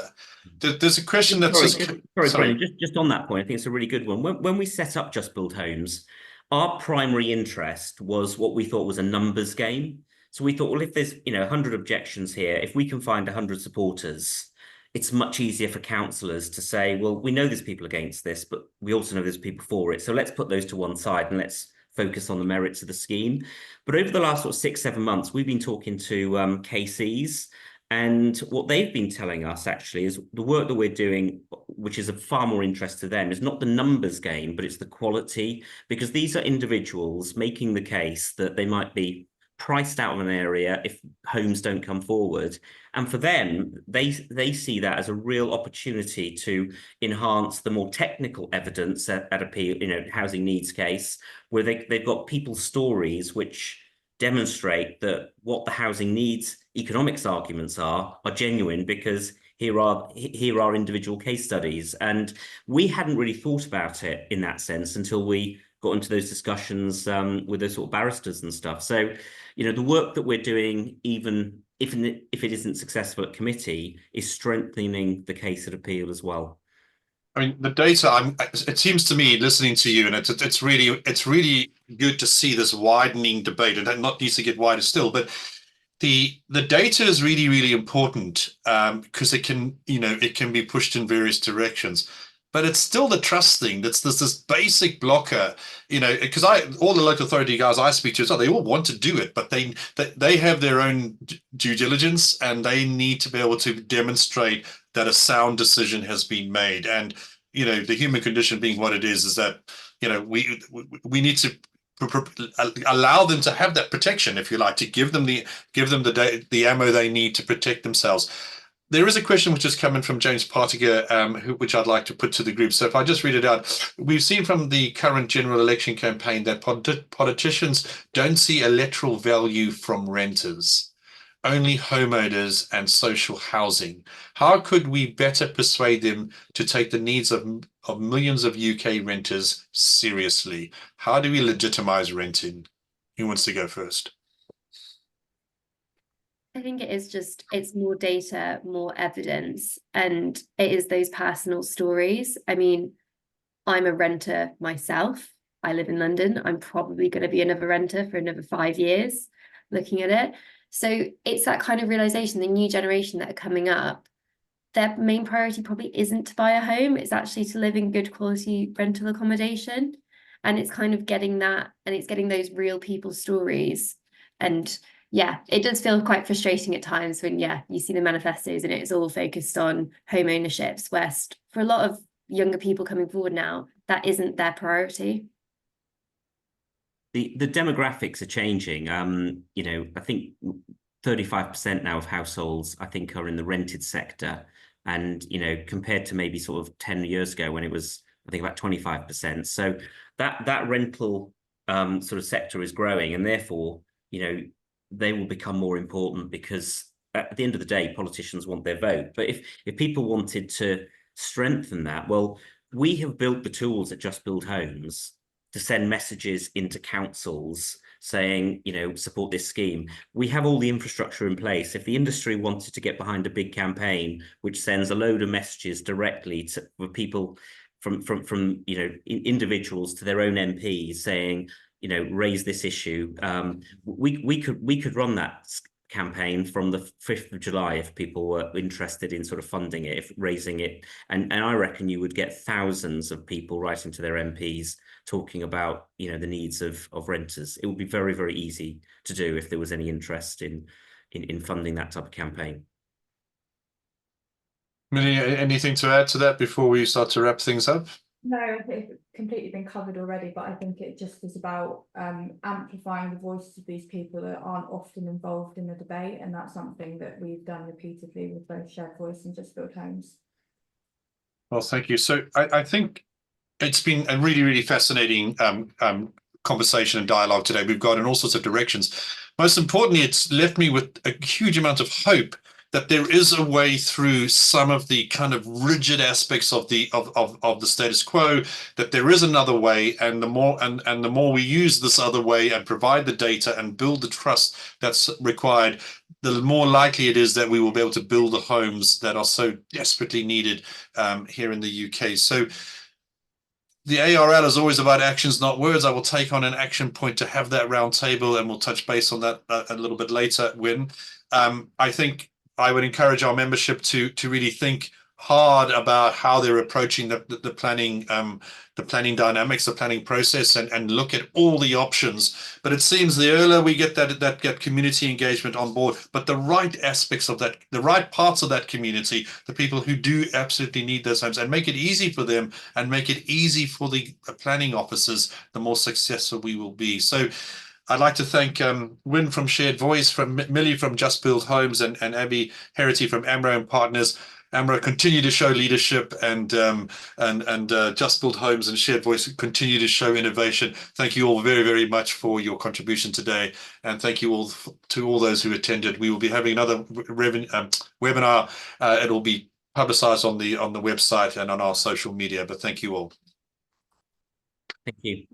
There's a question that says... Sorry, Brendan, just on that point, I think it's a really good one. When we set up Just Build Homes, our primary interest was what we thought was a numbers game. So we thought, well, if there's 100 objections here, if we can find 100 supporters, it's much easier for councillors to say, well, we know there's people against this, but we also know there's people for it. So let's put those to one side and let's focus on the merits of the scheme. But over the last 6-7 months, we've been talking to KCs, and what they've been telling us actually is the work that we're doing, which is of far more interest to them, is not the numbers game, but it's the quality, because these are individuals making the case that they might be priced out of an area if homes don't come forward. And for them, they see that as a real opportunity to enhance the more technical evidence at a housing needs case, where they've got people's stories which demonstrate that what the housing needs economics arguments are genuine, because here are individual case studies. And we hadn't really thought about it in that sense until we got into those discussions with those sort of barristers and stuff. So, the work that we're doing, even if it isn't successful at committee, is strengthening the case at appeal as well. I mean, the data, it seems to me, listening to you, and it's really good to see this widening debate, and that not needs to get wider still, but the data is really, really important because it can be pushed in various directions. But it's still the trust thing. That's this basic blocker, because all the local authority guys I speak to, they all want to do it, but they have their own due diligence, and they need to be able to demonstrate that a sound decision has been made. And the human condition being what it is that we need to allow them to have that protection, if you like, to give them the ammo they need to protect themselves. There is a question which is coming from James Partiger, which I'd like to put to the group. So if I just read it out, we've seen from the current general election campaign that politicians don't see electoral value from renters, only homeowners and social housing. How could we better persuade them to take the needs of millions of UK renters seriously? How do we legitimize renting? Who wants to go first? I think it is just, it's more data, more evidence, and it is those personal stories. I mean, I'm a renter myself. I live in London. I'm probably going to be another renter for another 5 years looking at it. So it's that kind of realization, the new generation that are coming up, their main priority probably isn't to buy a home. It's actually to live in good quality rental accommodation. And it's kind of getting that, and it's getting those real people stories. And yeah, it does feel quite frustrating at times when, yeah, you see the manifestos and it's all focused on home ownerships, whilst for a lot of younger people coming forward now, that isn't their priority. The demographics are changing. You know, I think 35% now of households, I think, are in the rented sector. And, you know, compared to maybe sort of 10 years ago when it was, I think, about 25%. So that rental sort of sector is growing, and therefore, you know, they will become more important, because at the end of the day, politicians want their vote. But if people wanted to strengthen that, well, we have built the tools at Just Build Homes to send messages into councils saying, you know, support this scheme. We have all the infrastructure in place. If the industry wanted to get behind a big campaign which sends a load of messages directly to people from you know, individuals to their own MPs saying, you know, raise this issue, we could run that campaign from the 5th of July if people were interested in sort of funding it, if raising it, and I reckon you would get thousands of people writing to their MPs talking about, you know, the needs of renters. It would be very, very easy to do if there was any interest in funding that type of campaign. Millie, anything to add to that before we start to wrap things up? No, I think it's completely been covered already, but I think it just is about amplifying the voices of these people that aren't often involved in the debate, and that's something that we've done repeatedly with both Shared Voice and Just Build Homes. Well, thank you. So I think it's been a really, really fascinating conversation and dialogue today. We've gone in all sorts of directions. Most importantly, it's left me with a huge amount of hope that there is a way through some of the kind of rigid aspects of the status quo, that there is another way, and the more we use this other way and provide the data and build the trust that's required, the more likely it is that we will be able to build the homes that are so desperately needed here in the UK. So the ARL is always about actions, not words. I will take on an action point to have that round table, and we'll touch base on that a little bit later. I think I would encourage our membership to really think hard about how they're approaching the planning dynamics, the planning process, and look at all the options. But it seems the earlier we get that community engagement on board, but the right aspects of that, the right parts of that community, the people who do absolutely need those homes, and make it easy for them and make it easy for the planning officers, the more successful we will be. So I'd like to thank Wyn from Shared Voice, from Millie from Just Build Homes, and Abby Herity from Amro and Partners. Amro continue to show leadership, and Just Build Homes and Shared Voice continue to show innovation. Thank you all very, very much for your contribution today, and thank you all to all those who attended. We will be having another webinar. It will be publicized on the website and on our social media. But thank you all. Thank you.